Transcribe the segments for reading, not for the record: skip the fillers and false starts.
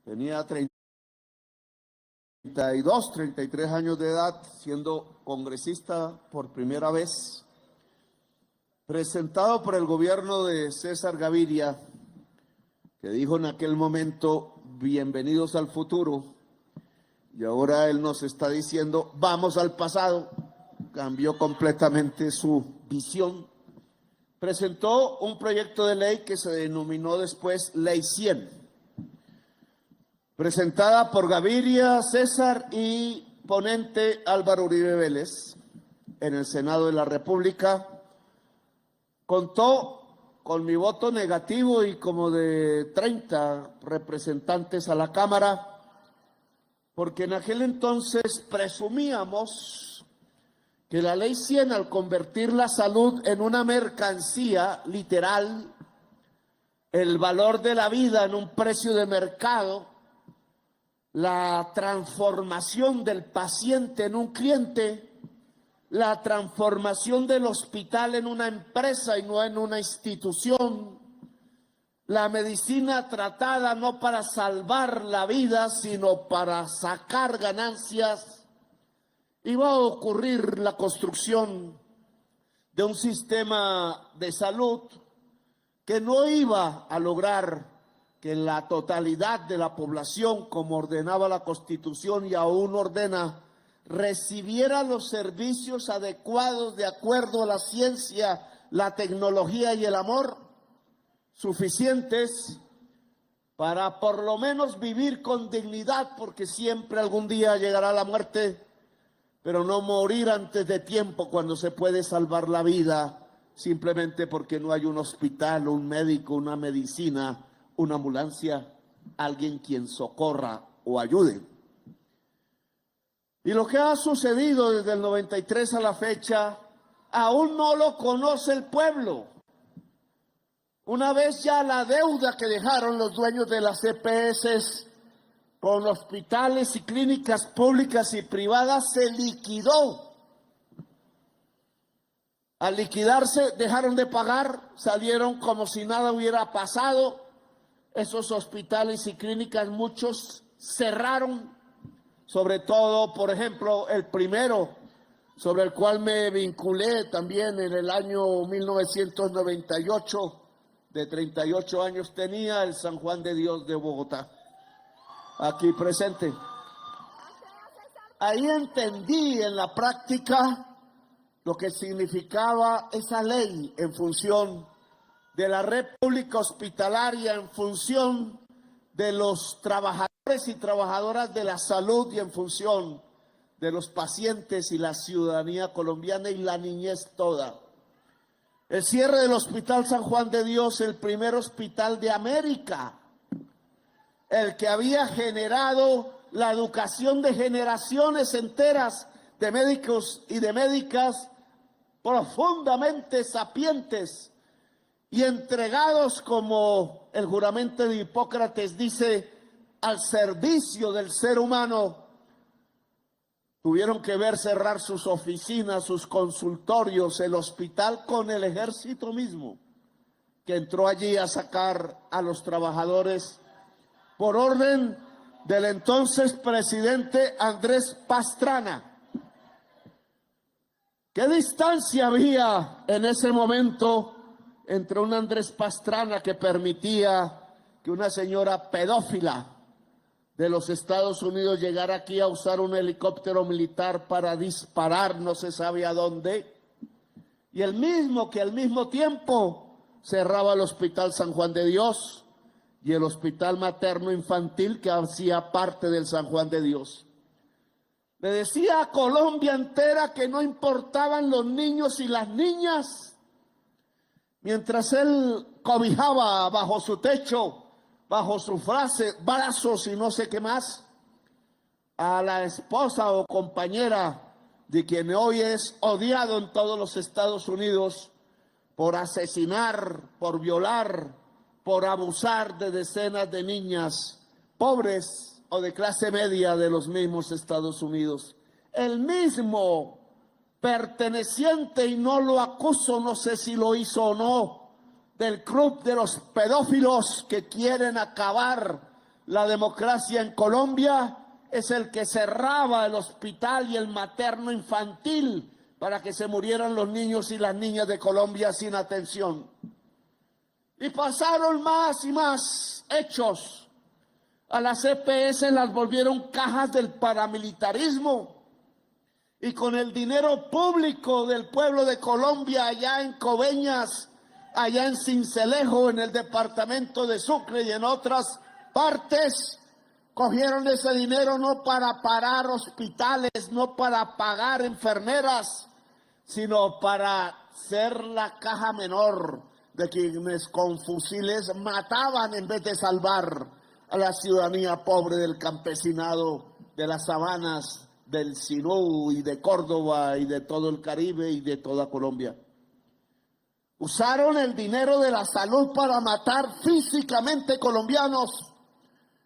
Tenía 32, 33 años de edad, siendo congresista por primera vez, presentado por el gobierno de César Gaviria, que dijo en aquel momento, bienvenidos al futuro, y ahora él nos está diciendo, vamos al pasado. Cambió completamente su visión. Presentó un proyecto de ley que se denominó después Ley 100, presentada por Gaviria, César y ponente Álvaro Uribe Vélez en el Senado de la República. Contó con mi voto negativo y como de 30 representantes a la Cámara, porque en aquel entonces presumíamos que la Ley 100, al convertir la salud en una mercancía literal, el valor de la vida en un precio de mercado, la transformación del paciente en un cliente, la transformación del hospital en una empresa y no en una institución, la medicina tratada no para salvar la vida, sino para sacar ganancias, iba a ocurrir la construcción de un sistema de salud que no iba a lograr que la totalidad de la población, como ordenaba la Constitución y aún ordena, recibiera los servicios adecuados de acuerdo a la ciencia, la tecnología y el amor, suficientes para por lo menos vivir con dignidad, porque siempre algún día llegará la muerte, pero no morir antes de tiempo cuando se puede salvar la vida, simplemente porque no hay un hospital, un médico, una medicina, una ambulancia, alguien quien socorra o ayude. Y lo que ha sucedido desde el 93 a la fecha, aún no lo conoce el pueblo. Una vez ya la deuda que dejaron los dueños de las EPS con hospitales y clínicas públicas y privadas se liquidó. Al liquidarse dejaron de pagar, salieron como si nada hubiera pasado. Esos hospitales y clínicas, muchos cerraron, sobre todo, por ejemplo, el primero, sobre el cual me vinculé también en el año 1998, de 38 años tenía, el San Juan de Dios de Bogotá, aquí presente. Ahí entendí en la práctica lo que significaba esa ley en función de la red pública hospitalaria, en función de los trabajadores y trabajadoras de la salud y en función de los pacientes y la ciudadanía colombiana y la niñez toda. El cierre del Hospital San Juan de Dios, el primer hospital de América, el que había generado la educación de generaciones enteras de médicos y de médicas profundamente sapientes y entregados, como el juramento de Hipócrates dice, al servicio del ser humano, tuvieron que ver cerrar sus oficinas, sus consultorios, el hospital con el ejército mismo, que entró allí a sacar a los trabajadores por orden del entonces presidente Andrés Pastrana. ¿Qué distancia había en ese momento entre un Andrés Pastrana que permitía que una señora pedófila de los Estados Unidos llegara aquí a usar un helicóptero militar para disparar no se sabe a dónde, y el mismo que al mismo tiempo cerraba el Hospital San Juan de Dios y el Hospital Materno Infantil que hacía parte del San Juan de Dios? Le decía a Colombia entera que no importaban los niños y las niñas, mientras él cobijaba bajo su techo, bajo su frase, brazos y no sé qué más, a la esposa o compañera de quien hoy es odiado en todos los Estados Unidos por asesinar, por violar, por abusar de decenas de niñas pobres o de clase media de los mismos Estados Unidos. El mismo perteneciente, y no lo acuso, no sé si lo hizo o no, del club de los pedófilos que quieren acabar la democracia en Colombia es el que cerraba el hospital y el materno infantil para que se murieran los niños y las niñas de Colombia sin atención. Y pasaron más y más hechos. A las EPS las volvieron cajas del paramilitarismo. Y con el dinero público del pueblo de Colombia, allá en Coveñas, allá en Sincelejo, en el departamento de Sucre y en otras partes, cogieron ese dinero no para parar hospitales, no para pagar enfermeras, sino para ser la caja menor de quienes con fusiles mataban en vez de salvar a la ciudadanía pobre del campesinado, de las sabanas, del Sinú y de Córdoba y de todo el Caribe y de toda Colombia. Usaron el dinero de la salud para matar físicamente colombianos,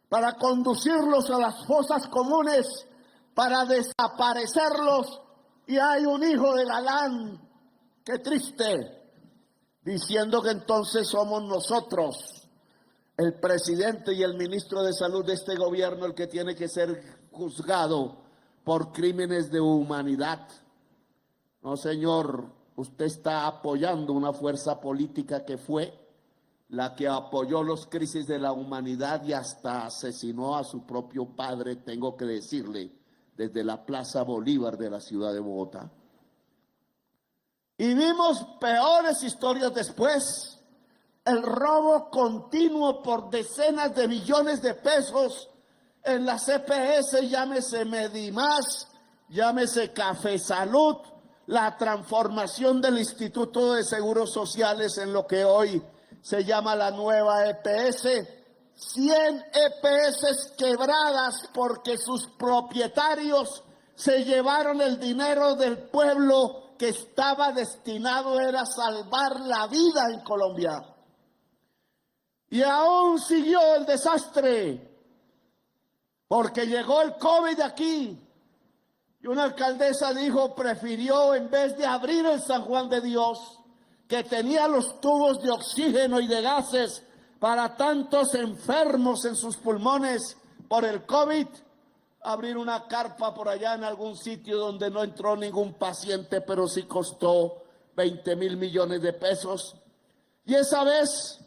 para conducirlos a las fosas comunes, para desaparecerlos. Y hay un hijo de Galán, qué triste, diciendo que entonces somos nosotros, el presidente y el ministro de Salud de este gobierno, el que tiene que ser juzgado por crímenes de humanidad. No, señor, usted está apoyando una fuerza política que fue la que apoyó los crisis de la humanidad y hasta asesinó a su propio padre, tengo que decirle, desde la Plaza Bolívar de la ciudad de Bogotá. Y vimos peores historias después, el robo continuo por decenas de millones de pesos en las EPS, llámese Medimás, llámese Café Salud, la transformación del Instituto de Seguros Sociales en lo que hoy se llama la nueva EPS, 100 EPS quebradas porque sus propietarios se llevaron el dinero del pueblo que estaba destinado era salvar la vida en Colombia. Y aún siguió el desastre, porque llegó el COVID aquí. Y una alcaldesa dijo, prefirió en vez de abrir el San Juan de Dios, que tenía los tubos de oxígeno y de gases para tantos enfermos en sus pulmones por el COVID, abrir una carpa por allá en algún sitio donde no entró ningún paciente, pero sí costó 20.000 millones de pesos. Y esa vez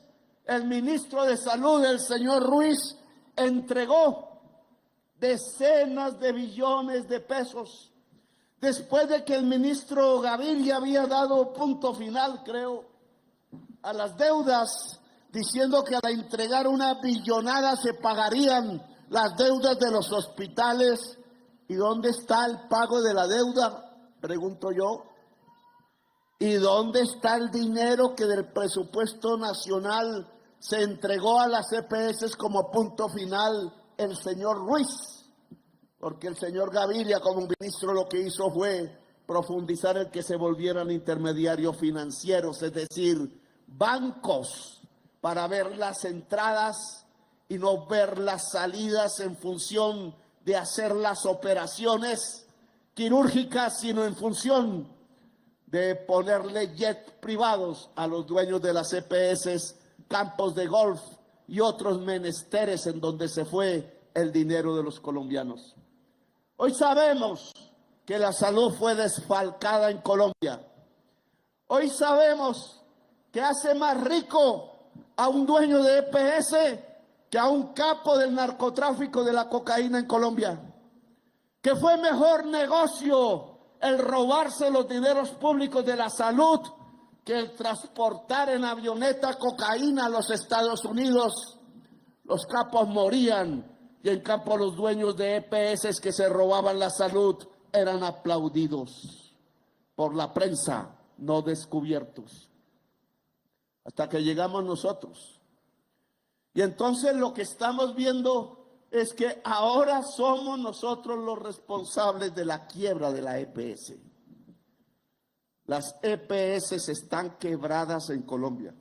el ministro de Salud, el señor Ruiz, entregó decenas de billones de pesos, después de que el ministro Gaviria había dado punto final, creo, a las deudas, diciendo que al entregar una billonada se pagarían las deudas de los hospitales. ¿Y dónde está el pago de la deuda? Pregunto yo. ¿Y dónde está el dinero que del presupuesto nacional se entregó a las EPS como punto final el señor Ruiz? Porque el señor Gaviria como ministro lo que hizo fue profundizar el que se volvieran intermediarios financieros, es decir, bancos, para ver las entradas y no ver las salidas en función de hacer las operaciones quirúrgicas, sino en función de ponerle jets privados a los dueños de las EPS, campos de golf y otros menesteres en donde se fue el dinero de los colombianos. Hoy sabemos que la salud fue desfalcada en Colombia. Hoy sabemos que hace más rico a un dueño de EPS que a un capo del narcotráfico de la cocaína en Colombia. Que fue mejor negocio el robarse los dineros públicos de la salud que el transportar en avioneta cocaína a los Estados Unidos. Los capos morían y en cambio los dueños de EPS que se robaban la salud eran aplaudidos por la prensa, no descubiertos. Hasta que llegamos nosotros. Y entonces lo que estamos viendo es que ahora somos nosotros los responsables de la quiebra de la EPS. Las EPS están quebradas en Colombia.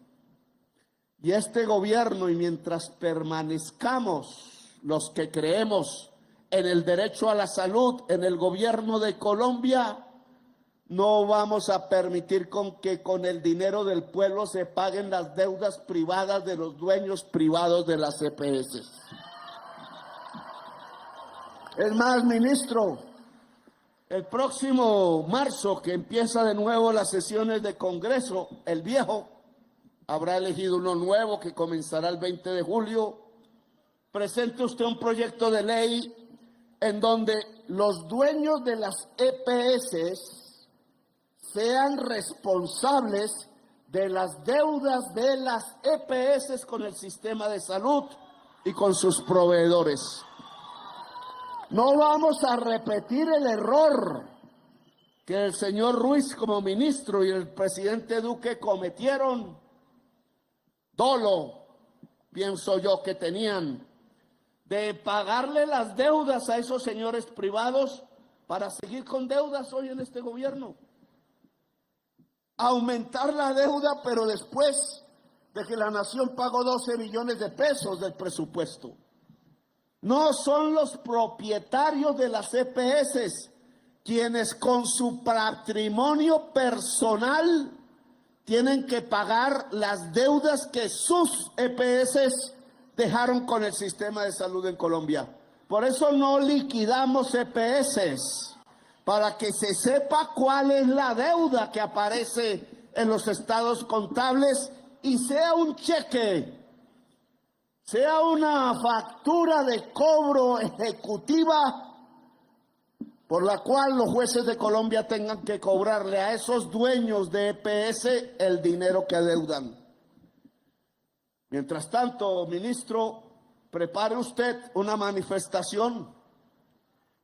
Y este gobierno, y mientras permanezcamos los que creemos en el derecho a la salud, en el gobierno de Colombia, no vamos a permitir que con el dinero del pueblo se paguen las deudas privadas de los dueños privados de las EPS. Es más, ministro, el próximo marzo, que empieza de nuevo las sesiones de Congreso, el viejo habrá elegido uno nuevo que comenzará el 20 de julio. Presente usted un proyecto de ley en donde los dueños de las EPS sean responsables de las deudas de las EPS con el sistema de salud y con sus proveedores. No vamos a repetir el error que el señor Ruiz como ministro y el presidente Duque cometieron. Dolo, pienso yo, que tenían de pagarle las deudas a esos señores privados para seguir con deudas hoy en este gobierno. Aumentar la deuda, pero después de que la nación pagó 12 billones de pesos del presupuesto. No son los propietarios de las EPS quienes con su patrimonio personal tienen que pagar las deudas que sus EPS dejaron con el sistema de salud en Colombia. Por eso no liquidamos EPS, para que se sepa cuál es la deuda que aparece en los estados contables y sea un cheque, sea una factura de cobro ejecutiva por la cual los jueces de Colombia tengan que cobrarle a esos dueños de EPS el dinero que adeudan. Mientras tanto, ministro, prepare usted una manifestación,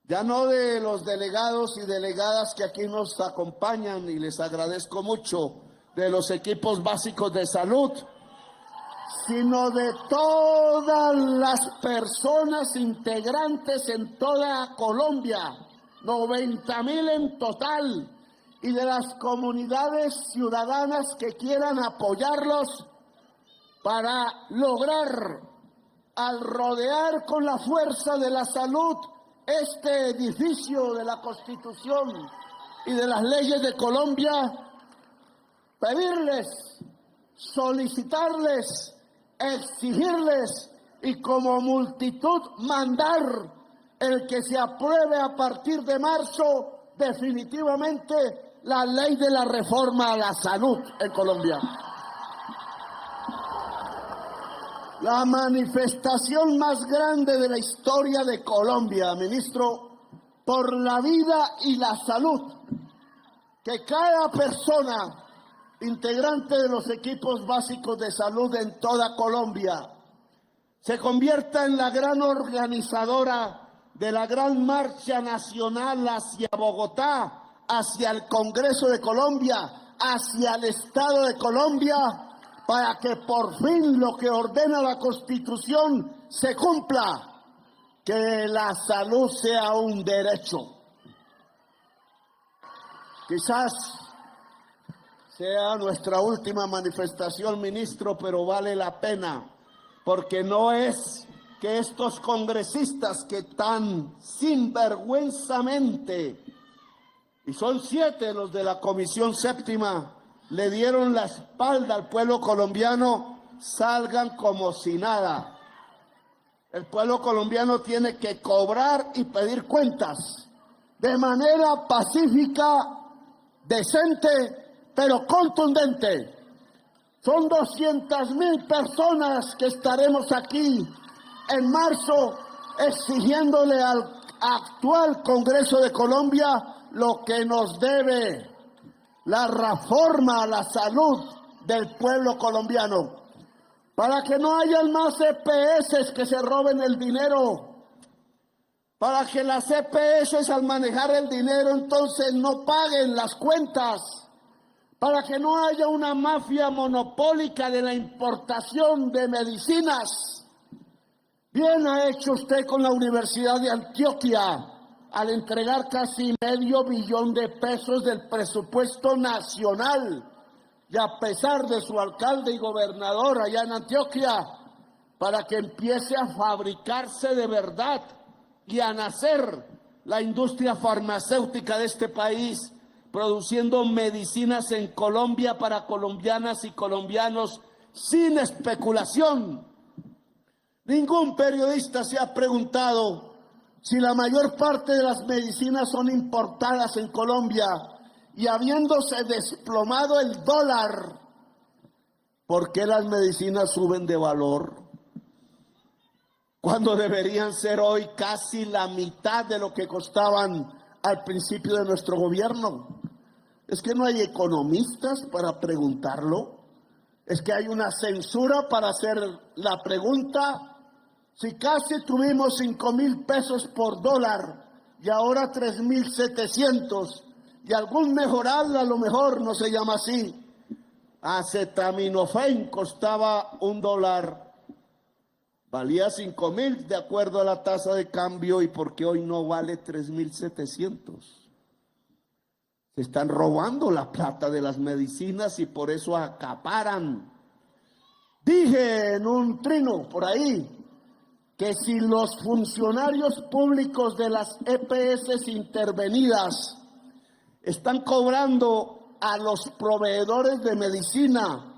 ya no de los delegados y delegadas que aquí nos acompañan, y les agradezco mucho, de los equipos básicos de salud, sino de todas las personas integrantes en toda Colombia, 90.000 en total, y de las comunidades ciudadanas que quieran apoyarlos para lograr, al rodear con la fuerza de la salud este edificio de la Constitución y de las leyes de Colombia, pedirles, solicitarles, exigirles y como multitud mandar el que se apruebe a partir de marzo definitivamente la ley de la reforma a la salud en Colombia. La manifestación más grande de la historia de Colombia, ministro, por la vida y la salud, que cada persona integrante de los equipos básicos de salud en toda Colombia se convierta en la gran organizadora de la gran marcha nacional hacia Bogotá, hacia el Congreso de Colombia, hacia el Estado de Colombia, para que por fin lo que ordena la Constitución se cumpla, que la salud sea un derecho. Quizás sea nuestra última manifestación, ministro, pero vale la pena, porque no es que estos congresistas que tan sinvergüenzamente, y son 7 los de la Comisión Séptima, le dieron la espalda al pueblo colombiano, salgan como si nada. El pueblo colombiano tiene que cobrar y pedir cuentas de manera pacífica, decente, pero contundente. Son 200.000 personas que estaremos aquí en marzo exigiéndole al actual Congreso de Colombia lo que nos debe, la reforma a la salud del pueblo colombiano, para que no haya más EPS que se roben el dinero, para que las EPS al manejar el dinero entonces no paguen las cuentas, para que no haya una mafia monopólica de la importación de medicinas. Bien ha hecho usted con la Universidad de Antioquia al entregar casi $500 millones de pesos del presupuesto nacional, y a pesar de su alcalde y gobernador allá en Antioquia, para que empiece a fabricarse de verdad y a nacer la industria farmacéutica de este país, produciendo medicinas en Colombia para colombianas y colombianos sin especulación. Ningún periodista se ha preguntado Si la mayor parte de las medicinas son importadas en Colombia y habiéndose desplomado el dólar, ¿por qué las medicinas suben de valor? Cuando deberían ser hoy casi la mitad de lo que costaban al principio de nuestro gobierno. ¿Es que no hay economistas para preguntarlo? ¿Es que hay una censura para hacer la pregunta? Si casi tuvimos 5,000 pesos por dólar y ahora 3,700, y algún mejorable a lo mejor no se llama así. Acetaminofén costaba $1, valía 5,000 de acuerdo a la tasa de cambio, y porque hoy no vale 3,700. Se están robando la plata de las medicinas y por eso acaparan. Dije en un trino por ahí que si los funcionarios públicos de las EPS intervenidas están cobrando a los proveedores de medicina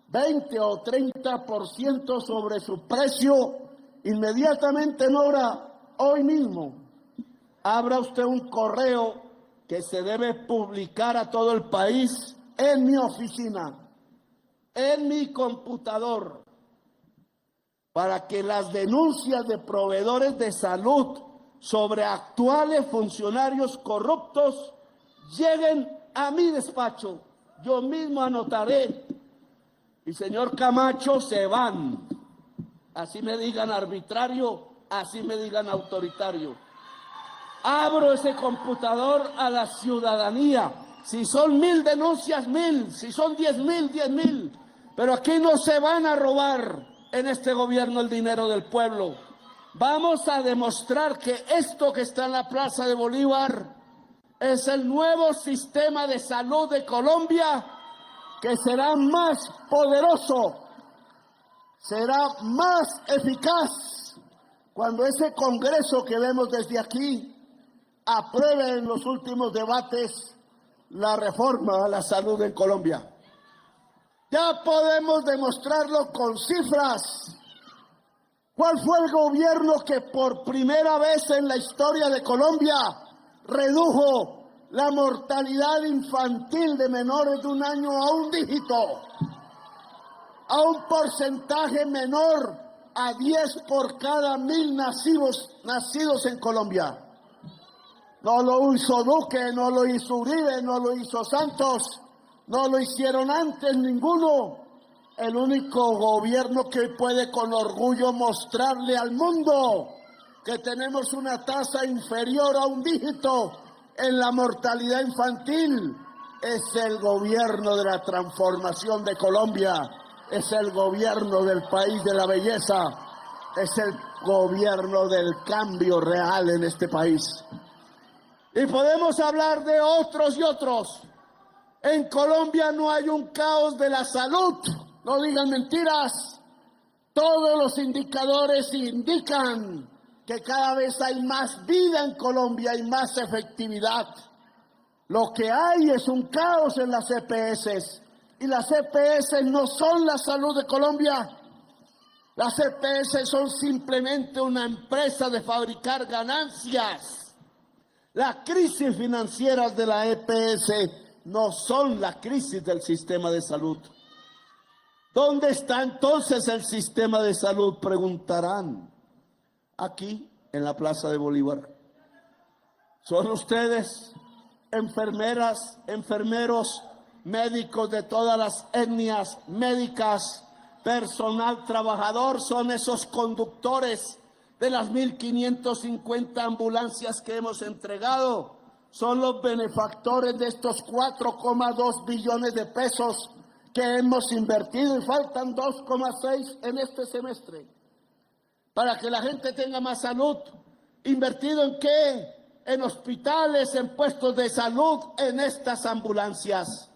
20 o 30% sobre su precio, inmediatamente hoy mismo, abra usted un correo que se debe publicar a todo el país en mi oficina, en mi computador, para que las denuncias de proveedores de salud sobre actuales funcionarios corruptos lleguen a mi despacho. Yo mismo anotaré. Y señor Camacho, se van. Así me digan arbitrario, así me digan autoritario. Abro ese computador a la ciudadanía. Si son 1,000 denuncias, 1,000. Si son 10,000, 10,000. Pero aquí no se van a robar en este gobierno el dinero del pueblo. Vamos a demostrar que esto que está en la Plaza de Bolívar es el nuevo sistema de salud de Colombia, que será más poderoso, será más eficaz cuando ese Congreso que vemos desde aquí apruebe en los últimos debates la reforma a la salud en Colombia. Ya podemos demostrarlo con cifras. ¿Cuál fue el gobierno que por primera vez en la historia de Colombia redujo la mortalidad infantil de menores de 1 año a un dígito, a un porcentaje menor a 10 por cada 1,000 nacidos en Colombia? No lo hizo Duque, no lo hizo Uribe, no lo hizo Santos, no lo hicieron antes ninguno. El único gobierno que puede con orgullo mostrarle al mundo que tenemos una tasa inferior a un dígito en la mortalidad infantil es el gobierno de la transformación de Colombia, es el gobierno del país de la belleza, es el gobierno del cambio real en este país. Y podemos hablar de otros y otros. En Colombia no hay un caos de la salud, no digan mentiras. Todos los indicadores indican que cada vez hay más vida en Colombia y más efectividad. Lo que hay es un caos en las EPS, y las EPS no son la salud de Colombia. Las EPS son simplemente una empresa de fabricar ganancias. Las crisis financieras de la EPS no son la crisis del sistema de salud. ¿Dónde está entonces el sistema de salud?, preguntarán. Aquí, en la Plaza de Bolívar. Son ustedes, enfermeras, enfermeros, médicos de todas las etnias médicas, personal trabajador, son esos conductores de las 1,550 ambulancias que hemos entregado, son los benefactores de estos 4,2 billones de pesos que hemos invertido, y faltan 2,6 en este semestre, para que la gente tenga más salud. ¿Invertido en qué? En hospitales, en puestos de salud, en estas ambulancias.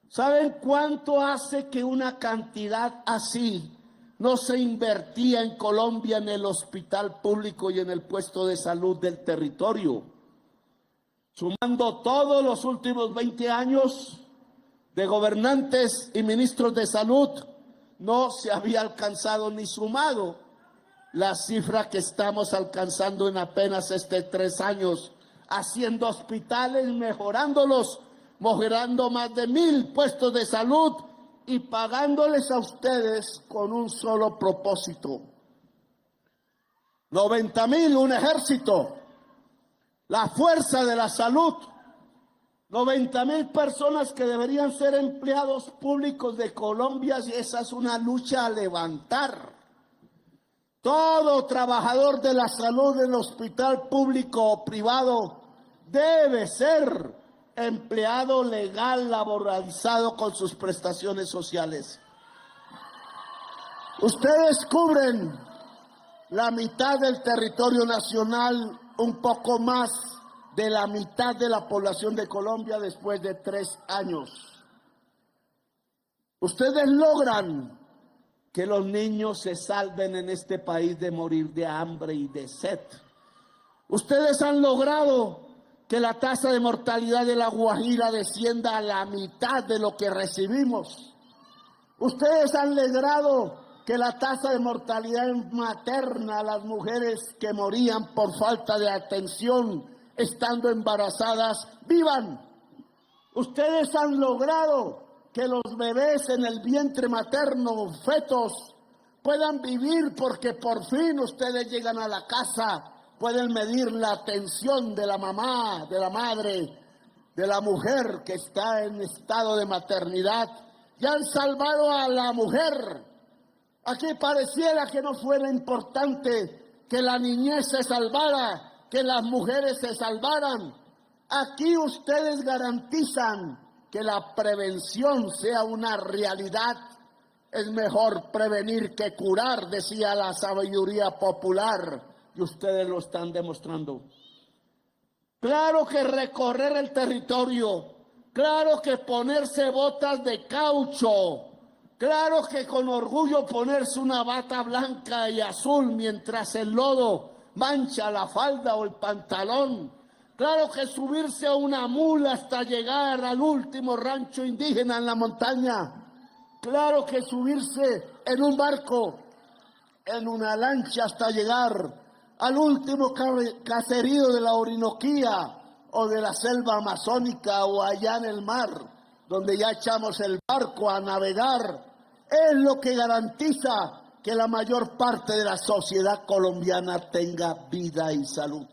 ¿Saben cuánto hace que una cantidad así no se invertía en Colombia en el hospital público y en el puesto de salud del territorio? Sumando todos los últimos 20 años de gobernantes y ministros de salud, no se había alcanzado ni sumado la cifra que estamos alcanzando en apenas 3 años, haciendo hospitales, mejorándolos, mejorando más de 1.000 puestos de salud y pagándoles a ustedes con un solo propósito. 90.000, un ejército, la fuerza de la salud, 90.000 personas que deberían ser empleados públicos de Colombia, y esa es una lucha a levantar. Todo trabajador de la salud en hospital público o privado debe ser empleado legal, laboralizado con sus prestaciones sociales. Ustedes cubren la mitad del territorio nacional, un poco más de la mitad de la población de Colombia después de 3 años. Ustedes logran que los niños se salven en este país de morir de hambre y de sed. Ustedes han logrado que la tasa de mortalidad de La Guajira descienda a la mitad de lo que recibimos. Ustedes han logrado que la tasa de mortalidad materna a las mujeres que morían por falta de atención estando embarazadas vivan. Ustedes han logrado que los bebés en el vientre materno, fetos, puedan vivir porque por fin ustedes llegan a la casa, pueden medir la atención de la mamá, de la madre, de la mujer que está en estado de maternidad, y han salvado a la mujer. Aquí pareciera que no fuera importante que la niñez se salvara, que las mujeres se salvaran. Aquí ustedes garantizan que la prevención sea una realidad. Es mejor prevenir que curar, decía la sabiduría popular, y ustedes lo están demostrando. Claro que recorrer el territorio, claro que ponerse botas de caucho, claro que con orgullo ponerse una bata blanca y azul mientras el lodo mancha la falda o el pantalón. Claro que subirse a una mula hasta llegar al último rancho indígena en la montaña. Claro que subirse en un barco, en una lancha hasta llegar al último caserío de la Orinoquía o de la selva amazónica o allá en el mar, donde ya echamos el barco a navegar, es lo que garantiza que la mayor parte de la sociedad colombiana tenga vida y salud.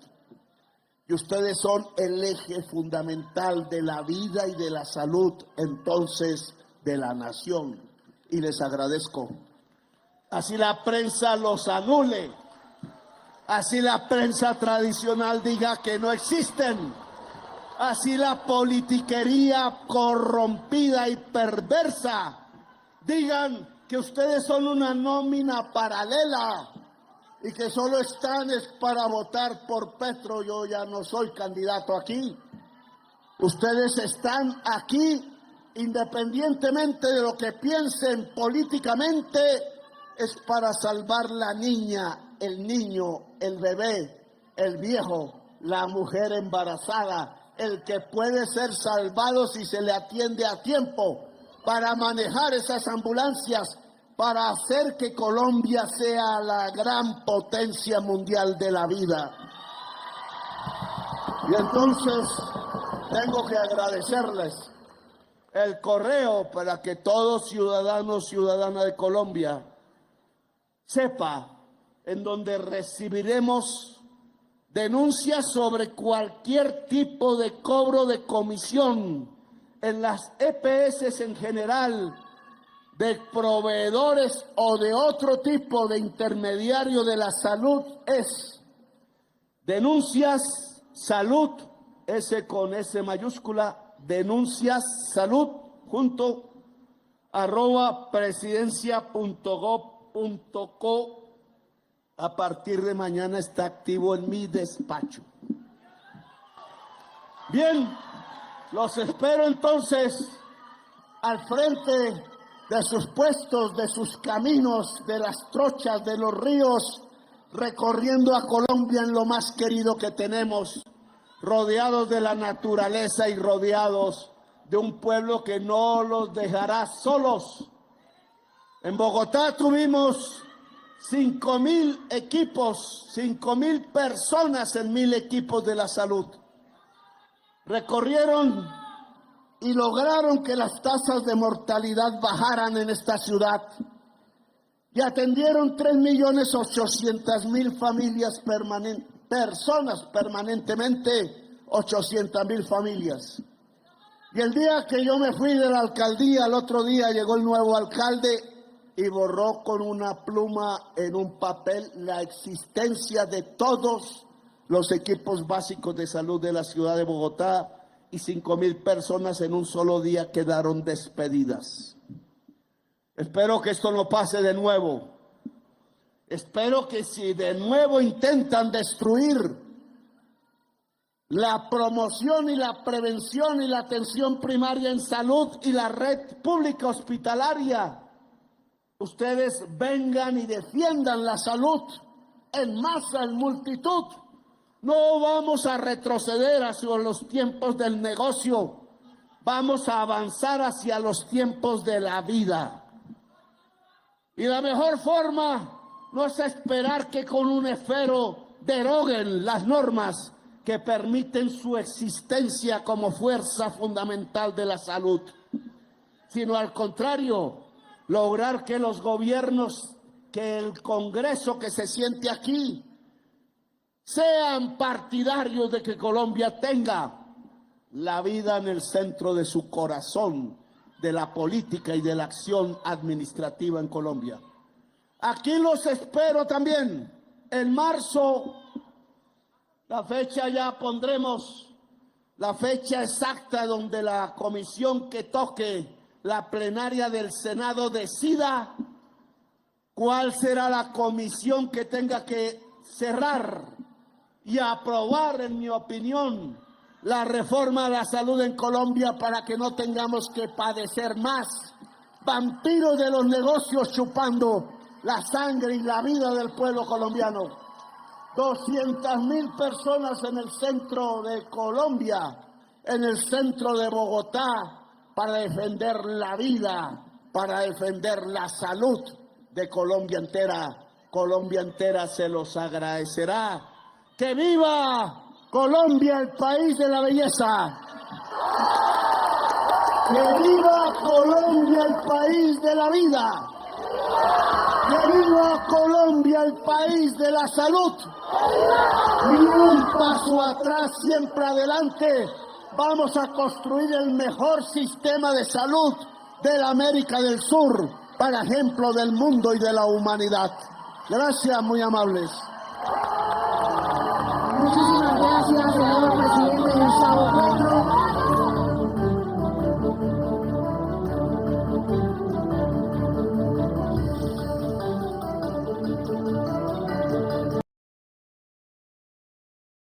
Y ustedes son el eje fundamental de la vida y de la salud, entonces, de la nación. Y les agradezco. Así la prensa los anule, así la prensa tradicional diga que no existen, así la politiquería corrompida y perversa digan que ustedes son una nómina paralela y que solo están es para votar por Petro. Yo ya no soy candidato aquí. Ustedes están aquí independientemente de lo que piensen políticamente, es para salvar la niña, el niño, el bebé, el viejo, la mujer embarazada, el que puede ser salvado si se le atiende a tiempo, para manejar esas ambulancias, para hacer que Colombia sea la gran potencia mundial de la vida. Y entonces tengo que agradecerles el correo para que todo ciudadano, ciudadana de Colombia sepa en donde recibiremos denuncias sobre cualquier tipo de cobro de comisión en las EPS en general, de proveedores o de otro tipo de intermediario de la salud, es denuncias salud, S con S mayúscula, denuncias salud, junto, @presidencia.gov.co. A partir de mañana está activo en mi despacho. Bien, los espero entonces al frente de sus puestos, de sus caminos, de las trochas, de los ríos, recorriendo a Colombia en lo más querido que tenemos, rodeados de la naturaleza y rodeados de un pueblo que no los dejará solos. En Bogotá tuvimos 5.000 equipos, 5.000 personas en 1.000 equipos de la salud. Recorrieron y lograron que las tasas de mortalidad bajaran en esta ciudad. Y atendieron 3.800.000 familias personas permanentemente, 800.000 familias. Y el día que yo me fui de la alcaldía, al otro día llegó el nuevo alcalde y borró con una pluma en un papel la existencia de todos los equipos básicos de salud de la ciudad de Bogotá, y 5.000 personas en un solo día quedaron despedidas. Espero que esto no pase de nuevo. Espero que si de nuevo intentan destruir la promoción y la prevención y la atención primaria en salud y la red pública hospitalaria, ustedes vengan y defiendan la salud en masa, en multitud. No vamos a retroceder hacia los tiempos del negocio, vamos a avanzar hacia los tiempos de la vida. Y la mejor forma no es esperar que con un esfero deroguen las normas que permiten su existencia como fuerza fundamental de la salud, sino al contrario, lograr que los gobiernos, que el Congreso que se siente aquí, sean partidarios de que Colombia tenga la vida en el centro de su corazón, de la política y de la acción administrativa en Colombia. Aquí los espero también. En marzo, la fecha ya pondremos, la fecha exacta donde la comisión que toque la plenaria del Senado decida cuál será la comisión que tenga que cerrar y aprobar, en mi opinión, la reforma de la salud en Colombia para que no tengamos que padecer más vampiros de los negocios chupando la sangre y la vida del pueblo colombiano. 200.000 personas en el centro de Colombia, en el centro de Bogotá, para defender la vida, para defender la salud de Colombia entera. Colombia entera se los agradecerá. ¡Que viva Colombia, el país de la belleza! ¡Que viva Colombia, el país de la vida! ¡Que viva Colombia, el país de la salud! Ni un paso atrás, siempre adelante. Vamos a construir el mejor sistema de salud de la América del Sur, para ejemplo del mundo y de la humanidad. Gracias, muy amables.